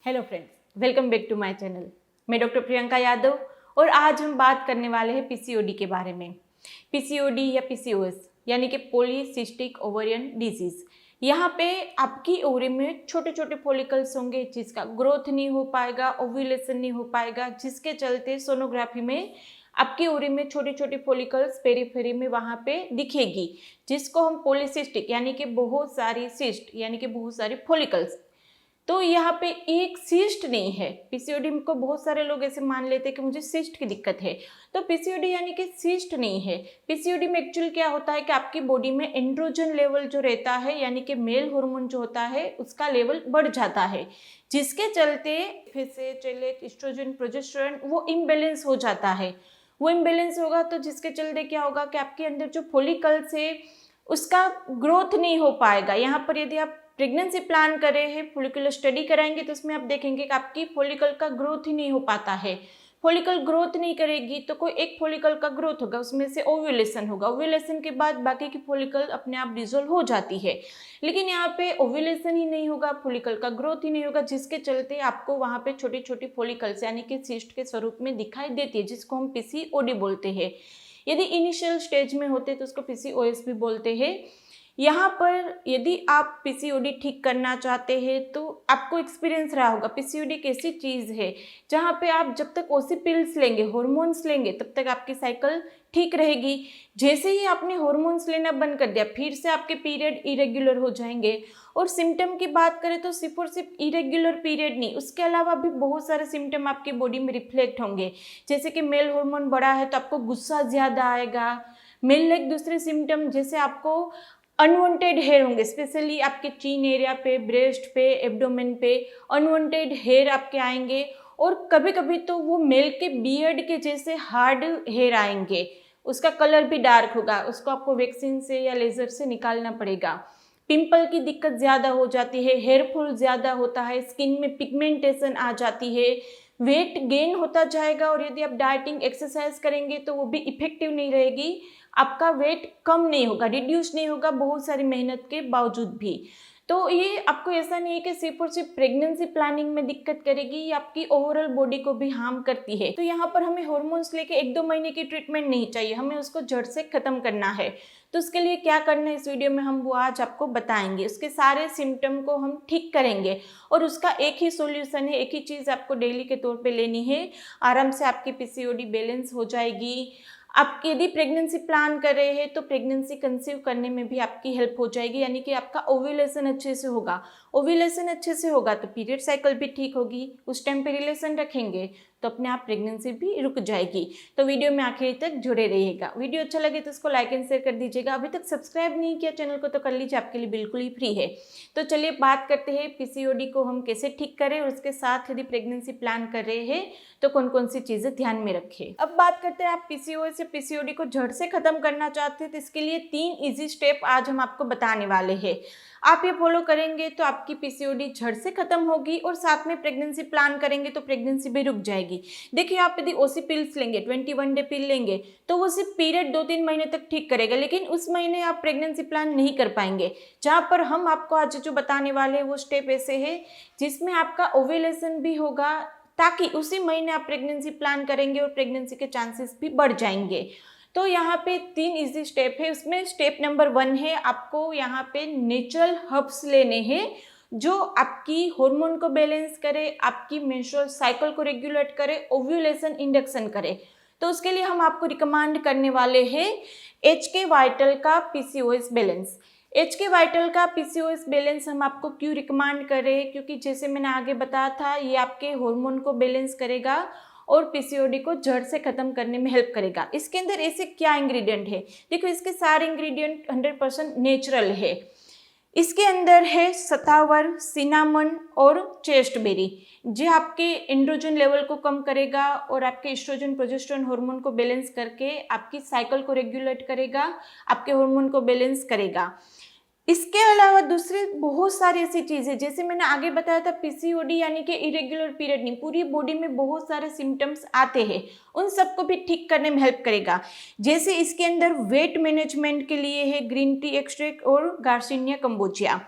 Hello friends, welcome back to my channel. मैं doctor Priyanka Yadav और आज हम बात करने वाले हैं पीसीओडी के बारे में। पीसीओडी या पीसीओएस यानी कि पॉलीसिस्टिक ओवेरियन डिजीज। यहाँ पे आपकी ओवरी में छोटे छोटे फॉलिकल्स होंगे जिसका ग्रोथ नहीं हो पाएगा, ओव्यूलेशन नहीं हो पाएगा, जिसके चलते सोनोग्राफी में आपकी ओवरी में छोटे छोटे फॉलिकल्स पेरीफेरी में वहाँ पे दिखेगी, जिसको हम पॉलीसिस्टिक यानी कि बहुत सारी सिस्ट यानी कि बहुत सारी फॉलिकल्स। तो यहाँ पे एक सिस्ट नहीं है। पीसीओडी को बहुत सारे लोग ऐसे मान लेते हैं कि मुझे सिस्ट की दिक्कत है, तो पीसीओडी यानी कि सिस्ट नहीं है। पीसीओडी में एक्चुअल क्या होता है कि आपकी बॉडी में एंड्रोजन लेवल जो रहता है यानी कि मेल हार्मोन जो होता है उसका लेवल बढ़ जाता है, जिसके चलते फिर से चले एस्ट्रोजन प्रोजेस्टेरोन वो इम्बेलेंस हो जाता है। वो इम्बेलेंस होगा तो जिसके चलते क्या होगा कि आपके अंदर जो फॉलिकल्स है उसका ग्रोथ नहीं हो पाएगा। यहाँ पर यदि आप प्रेगनेंसी प्लान कर रहे हैं, फॉलिकुलर स्टडी कराएंगे तो उसमें आप देखेंगे कि आपकी फॉलिकल का ग्रोथ ही नहीं हो पाता है। फॉलिकल ग्रोथ नहीं करेगी तो कोई एक फॉलिकल का ग्रोथ होगा, उसमें से ओव्यूलेशन होगा। ओव्यूलेशन के बाद बाकी की फॉलिकल अपने आप डिसॉल्व हो जाती है, लेकिन यहाँ पे ओव्यूलेशन ही नहीं होगा, फॉलिकल का ग्रोथ ही नहीं होगा, जिसके चलते आपको वहाँ पे छोटी छोटी फॉलिकल्स यानी कि सिस्ट के स्वरूप में दिखाई देती है, जिसको हम पीसीओडी बोलते हैं। यदि इनिशियल स्टेज में होते तो उसको पीसीओएस भी बोलते हैं। यहाँ पर यदि आप पीसीओडी ठीक करना चाहते हैं तो आपको एक्सपीरियंस रहा होगा पीसीओडी एक ऐसी चीज़ है जहाँ पे आप जब तक ओसी पिल्स लेंगे, हॉर्मोन्स लेंगे, तब तक आपकी साइकिल ठीक रहेगी। जैसे ही आपने हॉर्मोन्स लेना बंद कर दिया फिर से आपके पीरियड इरेगुलर हो जाएंगे। और सिम्टम की बात करें तो सिर्फ और सिर्फ इरेगुलर पीरियड नहीं, उसके अलावा भी बहुत सारे सिम्टम आपकी बॉडी में रिफ्लेक्ट होंगे। जैसे कि मेल हार्मोन बढ़ा है तो आपको गुस्सा ज़्यादा आएगा। मेल लाइक दूसरे सिम्टम जैसे आपको अनवांटेड हेयर होंगे, स्पेशली आपके चीन एरिया पे, ब्रेस्ट पे, एब्डोमेन पे अनवांटेड हेयर आपके आएंगे। और कभी कभी तो वो मेल के बियर्ड के जैसे हार्ड हेयर आएंगे, उसका कलर भी डार्क होगा, उसको आपको वैक्सीन से या लेज़र से निकालना पड़ेगा। पिंपल की दिक्कत ज़्यादा हो जाती है, हेयर फॉल ज़्यादा होता है, स्किन में पिगमेंटेशन आ जाती है, वेट गेन होता जाएगा। और यदि आप डाइटिंग एक्सरसाइज करेंगे तो वो भी इफेक्टिव नहीं रहेगी, आपका वेट कम नहीं होगा, रिड्यूस नहीं होगा बहुत सारी मेहनत के बावजूद भी। तो ये आपको ऐसा नहीं है कि सिर्फ और सिर्फ प्रेगनेंसी प्लानिंग में दिक्कत करेगी, ये आपकी ओवरऑल बॉडी को भी हार्म करती है। तो यहाँ पर हमें हॉर्मोन्स लेके 1-2 महीने की ट्रीटमेंट नहीं चाहिए, हमें उसको जड़ से खत्म करना है। तो उसके लिए क्या करना है इस वीडियो में हम वो आज आपको बताएंगे। उसके सारे सिम्टम को हम ठीक करेंगे और उसका एक ही सॉल्यूशन है, एक ही चीज़ आपको डेली के तौर पे लेनी है। आराम से आपकी पीसीओडी बैलेंस हो जाएगी। आप यदि प्रेगनेंसी प्लान कर रहे हैं तो प्रेगनेंसी कंसीव करने में भी आपकी हेल्प हो जाएगी, यानी कि आपका ओव्यूलेशन अच्छे से होगा। ओव्यूलेशन अच्छे से होगा तो पीरियड साइकिल भी ठीक होगी, उस टाइम पे रिलेशन रखेंगे तो अपने आप प्रेगनेंसी भी रुक जाएगी। तो वीडियो में आखिर तक जुड़े रहिएगा। वीडियो अच्छा लगे तो उसको लाइक एंड शेयर कर दीजिएगा। अभी तक सब्सक्राइब नहीं किया चैनल को तो कर लीजिए, आपके लिए बिल्कुल ही फ्री है। तो चलिए बात करते हैं पीसीओडी को हम कैसे ठीक करें, और उसके साथ यदि प्रेगनेंसी प्लान कर रहे हैं तो कौन कौन सी चीज़ें ध्यान में रखें। अब बात करते हैं आप पीसीओएस या पीसीओडी को जड़ से खत्म करना चाहते हैं तो इसके लिए 3 ईजी स्टेप आज हम आपको बताने वाले हैं। आप ये फॉलो करेंगे तो आपकी पीसीओडी जड़ से खत्म होगी और साथ में प्रेगनेंसी प्लान करेंगे तो प्रेगनेंसी भी रुक जाएगी। देखिए, आप यदि ओसी पिल्स लेंगे, 21 डे पिल लेंगे तो वो सिर्फ पीरियड 2-3 महीने तक ठीक करेगा, लेकिन उस महीने आप प्रेगनेंसी प्लान नहीं कर पाएंगे। जहाँ पर हम आपको आज जो बताने वाले हैं वो स्टेप ऐसे है जिसमें आपका ओव्यूलेशन भी होगा, ताकि उसी महीने आप प्रेगनेंसी प्लान करेंगे और प्रेगनेंसी के चांसेस भी बढ़ जाएंगे। तो यहाँ पे 3 इजी स्टेप है। उसमें स्टेप नंबर 1 है, आपको यहाँ पे नेचुरल हर्ब्स लेने हैं जो आपकी हार्मोन को बैलेंस करे, आपकी मेंस्ट्रुअल साइकिल को रेगुलेट करे, ओव्यूलेशन इंडक्शन करे। तो उसके लिए हम आपको रिकमेंड करने वाले हैं HK वाइटल का पीसीओएस बैलेंस। HK वाइटल का पीसीओएस बैलेंस हम आपको क्यों रिकमेंड कर रहे हैं, क्योंकि जैसे मैंने आगे बताया था ये आपके हार्मोन को बैलेंस करेगा और पीसीओडी को जड़ से खत्म करने में हेल्प करेगा। इसके अंदर ऐसे क्या इंग्रेडिएंट है, देखो इसके सारे इंग्रेडिएंट 100% नेचुरल है। इसके अंदर है सतावर, सिनामन और चेस्टबेरी, जो आपके एंड्रोजन लेवल को कम करेगा और आपके एस्ट्रोजन प्रोजेस्टेरोन हार्मोन को बैलेंस करके आपकी साइकिल को रेगुलेट करेगा, आपके हार्मोन को बैलेंस करेगा। इसके अलावा दूसरी बहुत सारी ऐसी चीज़ें, जैसे मैंने आगे बताया था पीसीओडी यानी कि इरेगुलर पीरियड नहीं, पूरी बॉडी में बहुत सारे सिम्टम्स आते हैं, उन सबको भी ठीक करने में हेल्प करेगा। जैसे इसके अंदर वेट मैनेजमेंट के लिए है ग्रीन टी एक्सट्रैक्ट और गार्सिनिया कंबोजिया।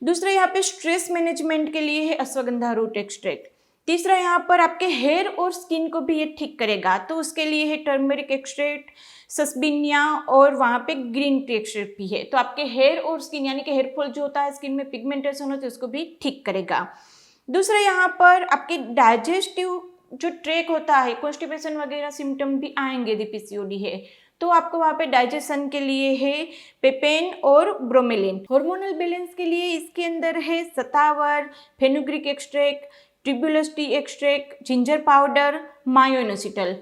दूसरा यहाँ पे स्ट्रेस मैनेजमेंट के लिए है अश्वगंधा रूट एक्सट्रैक्ट। तीसरा यहाँ पर आपके हेयर और स्किन को भी ये ठीक करेगा, तो उसके लिए है टर्मरिक एक्सट्रैक्ट, सस्बिनिया और वहाँ पे ग्रीन टी एक्सट्रैक्ट भी है। तो आपके हेयर और स्किन यानी कि हेयर फॉल जो होता है, स्किन में पिगमेंटेशन होता है, उसको भी ठीक करेगा। दूसरा यहाँ पर आपके डाइजेस्टिव जो ट्रैक होता है, कॉन्स्टिपेशन वगैरह सिम्टम भी आएंगे यदि पीसीओडी है, तो आपको वहाँ पे डाइजेशन के लिए है पेपेन और ब्रोमेलिन। हार्मोनल बैलेंस के लिए इसके अंदर है सतावर, fenugreek extract, tribulus tea extract, ginger powder, myoinositol.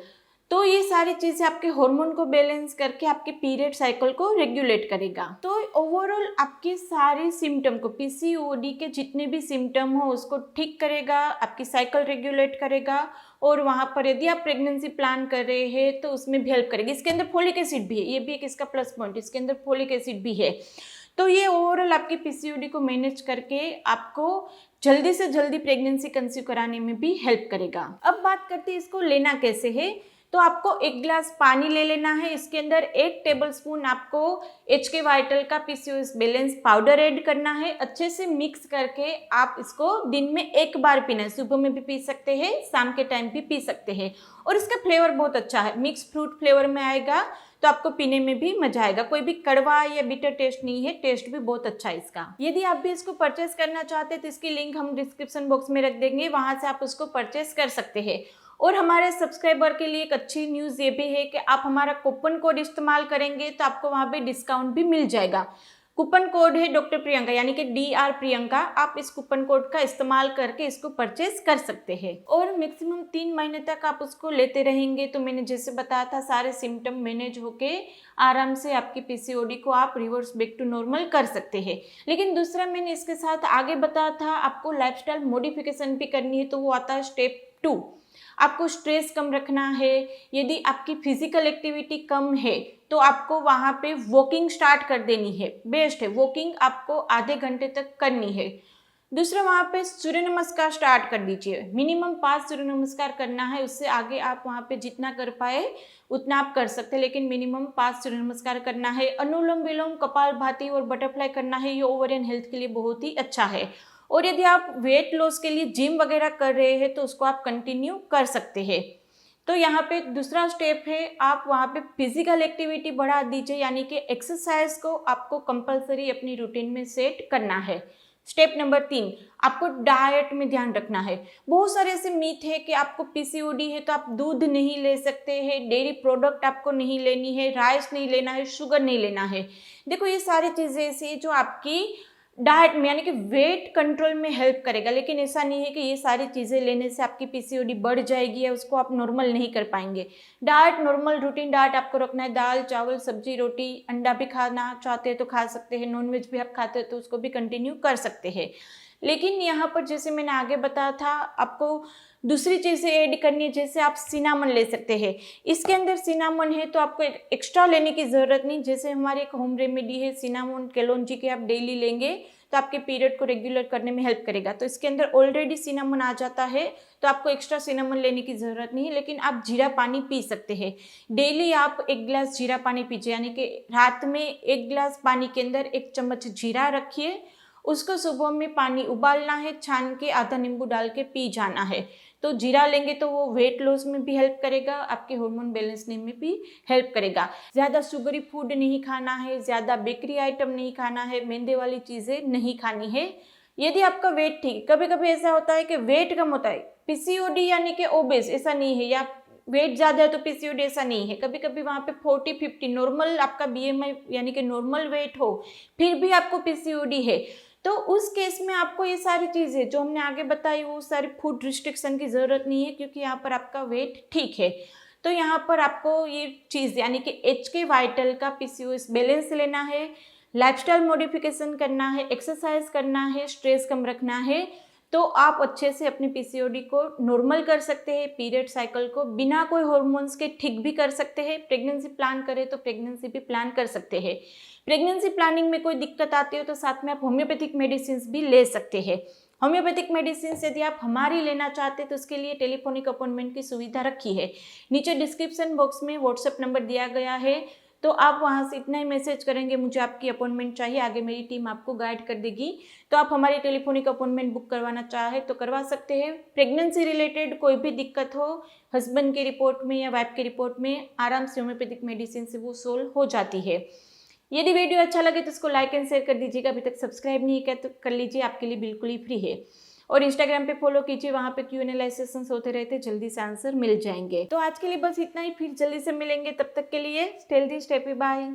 तो ये सारी चीज़ें आपके हार्मोन को बैलेंस करके आपके पीरियड साइकिल को रेगुलेट करेगा। तो ओवरऑल आपके सारे सिम्टम को, पीसीओडी के जितने भी सिम्टम हो उसको ठीक करेगा, आपकी साइकिल रेगुलेट करेगा, और वहाँ पर यदि आप प्रेगनेंसी प्लान कर रहे हैं तो उसमें भी हेल्प करेगी। इसके अंदर फोलिक एसिड भी है, ये भी एक इसका प्लस पॉइंट, इसके अंदर फोलिक एसिड भी है। तो ये ओवरऑल आपकी पीसीओडी को मैनेज करके आपको जल्दी से जल्दी प्रेगनेंसी कंसीव कराने में भी हेल्प करेगा। अब बात करते हैं इसको लेना कैसे है। तो आपको 1 गिलास पानी ले लेना है, इसके अंदर 1 टेबलस्पून आपको HK वाइटल का पीसीओएस बैलेंस पाउडर ऐड करना है। अच्छे से मिक्स करके आप इसको दिन में 1 बार पीना है, सुबह में भी पी सकते हैं, शाम के टाइम भी पी सकते हैं। और इसका फ्लेवर बहुत अच्छा है, मिक्स फ्रूट फ्लेवर में आएगा, तो आपको पीने में भी मजा आएगा। कोई भी कड़वा या बिटर टेस्ट नहीं है, टेस्ट भी बहुत अच्छा है इसका। यदि आप भी इसको परचेस करना चाहते हैं तो इसकी लिंक हम डिस्क्रिप्शन बॉक्स में रख देंगे, वहां से आप उसको परचेस कर सकते हैं। और हमारे सब्सक्राइबर के लिए एक अच्छी न्यूज़ ये भी है कि आप हमारा कूपन कोड इस्तेमाल करेंगे तो आपको वहाँ पे डिस्काउंट भी मिल जाएगा। कूपन कोड है डॉक्टर प्रियंका, यानी कि DR प्रियंका। आप इस कूपन कोड का इस्तेमाल करके इसको परचेज कर सकते हैं और मैक्सिमम 3 महीने तक आप उसको लेते रहेंगे तो मैंने जैसे बताया था सारे सिम्टम मैनेज होके आराम से आपकी पीसीओडी को आप रिवर्स बैक टू नॉर्मल कर सकते हैं। लेकिन दूसरा मैंने इसके साथ आगे बताया था आपको लाइफस्टाइल मॉडिफिकेशन भी करनी है, तो वो आता है स्टेप 2। आपको स्ट्रेस कम रखना है। यदि आपकी फिजिकल एक्टिविटी कम है तो आपको वहाँ पे वॉकिंग स्टार्ट कर देनी है, बेस्ट है। वॉकिंग आपको आधे घंटे तक करनी है। दूसरा वहाँ पे सूर्य नमस्कार स्टार्ट कर दीजिए, मिनिमम 5 सूर्य नमस्कार करना है, उससे आगे आप वहाँ पे जितना कर पाए उतना आप कर सकते हैं, लेकिन मिनिमम 5 सूर्य नमस्कार करना है। अनुलोम विलोम, कपालभाति और बटरफ्लाई करना है, ये ओवरियन हेल्थ के लिए बहुत ही अच्छा है। और यदि आप वेट लॉस के लिए जिम वगैरह कर रहे हैं तो उसको आप कंटिन्यू कर सकते हैं। तो यहाँ पे दूसरा स्टेप है, आप वहाँ पे फिजिकल एक्टिविटी बढ़ा दीजिए, यानी कि एक्सरसाइज को आपको कंपलसरी अपनी रूटीन में सेट करना है। स्टेप नंबर 3, आपको डाइट में ध्यान रखना है। बहुत सारे ऐसे मीथ है कि आपको पीसीओडी है तो आप दूध नहीं ले सकते हैं, डेयरी प्रोडक्ट आपको नहीं लेनी है, राइस नहीं लेना है, शुगर नहीं लेना है। देखो ये सारी चीज़ें ऐसी जो आपकी डाइट में यानी कि वेट कंट्रोल में हेल्प करेगा, लेकिन ऐसा नहीं है कि ये सारी चीज़ें लेने से आपकी पीसीओडी बढ़ जाएगी या उसको आप नॉर्मल नहीं कर पाएंगे। डाइट नॉर्मल रूटीन डाइट आपको रखना है, दाल चावल सब्जी रोटी, अंडा भी खाना चाहते हैं तो खा सकते हैं, नॉनवेज भी आप खाते हैं तो उसको भी कंटिन्यू कर सकते हैं। लेकिन यहाँ पर जैसे मैंने आगे बताया था आपको दूसरी चीज़ें ऐड करनी है, जैसे आप सिनामन ले सकते हैं। इसके अंदर सिनामन है तो आपको एक्स्ट्रा लेने की ज़रूरत नहीं। जैसे हमारी एक होम रेमेडी है सिनामन केलोंजी के, आप डेली लेंगे तो आपके पीरियड को रेगुलर करने में हेल्प करेगा। तो इसके अंदर ऑलरेडी सिनामन आ जाता है तो आपको एक्स्ट्रा सिनामन लेने की ज़रूरत नहीं है। लेकिन आप जीरा पानी पी सकते हैं। डेली आप 1 गिलास जीरा पानी पीजिए, यानी कि रात में 1 गिलास पानी के अंदर 1 चम्मच जीरा रखिए, उसको सुबह में पानी उबालना है, छान के आधा नींबू डाल के पी जाना है। तो जीरा लेंगे तो वो वेट लॉस में भी हेल्प करेगा, आपके हार्मोन बैलेंसने में भी हेल्प करेगा। ज़्यादा शुगरी फूड नहीं खाना है, ज़्यादा बेकरी आइटम नहीं खाना है, मैदे वाली चीज़ें नहीं खानी है। यदि आपका वेट ठीक, कभी कभी ऐसा होता है कि वेट कम होता है, पीसीओडी यानी कि ओबेस ऐसा नहीं है, या वेट ज़्यादा है तो पीसीओडी ऐसा नहीं है। कभी कभी वहाँ पे 40-50 नॉर्मल आपका BMI यानी कि नॉर्मल वेट हो फिर भी आपको पीसीओडी है, तो उस केस में आपको ये सारी चीज़ें जो हमने आगे बताई वो सारी फूड रिस्ट्रिक्शन की ज़रूरत नहीं है, क्योंकि यहाँ पर आपका वेट ठीक है। तो यहाँ पर आपको ये चीज़ यानी कि HK वाइटल का पीसीओएस बैलेंस लेना है, लाइफस्टाइल मॉडिफिकेशन करना है, एक्सरसाइज करना है, स्ट्रेस कम रखना है, तो आप अच्छे से अपनी पीसीओडी को नॉर्मल कर सकते हैं। पीरियड साइकिल को बिना कोई हार्मोन्स के ठीक भी कर सकते हैं। प्रेगनेंसी प्लान करें तो प्रेगनेंसी भी प्लान कर सकते हैं। प्रेगनेंसी प्लानिंग में कोई दिक्कत आती हो तो साथ में आप होम्योपैथिक मेडिसिन भी ले सकते हैं। होम्योपैथिक मेडिसिन यदि आप हमारी लेना चाहते हैं तो उसके लिए टेलीफोनिक अपॉइंटमेंट की सुविधा रखी है। नीचे डिस्क्रिप्शन बॉक्स में व्हाट्सएप नंबर दिया गया है, तो आप वहाँ से इतना ही मैसेज करेंगे मुझे आपकी अपॉइंटमेंट चाहिए, आगे मेरी टीम आपको गाइड कर देगी। तो आप हमारी टेलीफोनिक अपॉइंटमेंट बुक करवाना चाहे तो करवा सकते हैं। प्रेगनेंसी रिलेटेड कोई भी दिक्कत हो हस्बैंड की रिपोर्ट में या वाइफ की रिपोर्ट में, आराम से होम्योपैथिक मेडिसिन से वो सोल्व हो जाती है। यदि वीडियो अच्छा लगे तो इसको लाइक एंड शेयर कर दीजिएगा। अभी तक सब्सक्राइब नहीं किया तो कर लीजिए, आपके लिए बिल्कुल ही फ्री है। और इंस्टाग्राम पे फॉलो कीजिए, वहाँ पे Q&A लाइव सेशंस होते रहते, जल्दी से आंसर मिल जाएंगे। तो आज के लिए बस इतना ही, फिर जल्दी से मिलेंगे। तब तक के लिए stay healthy, stay happy, bye.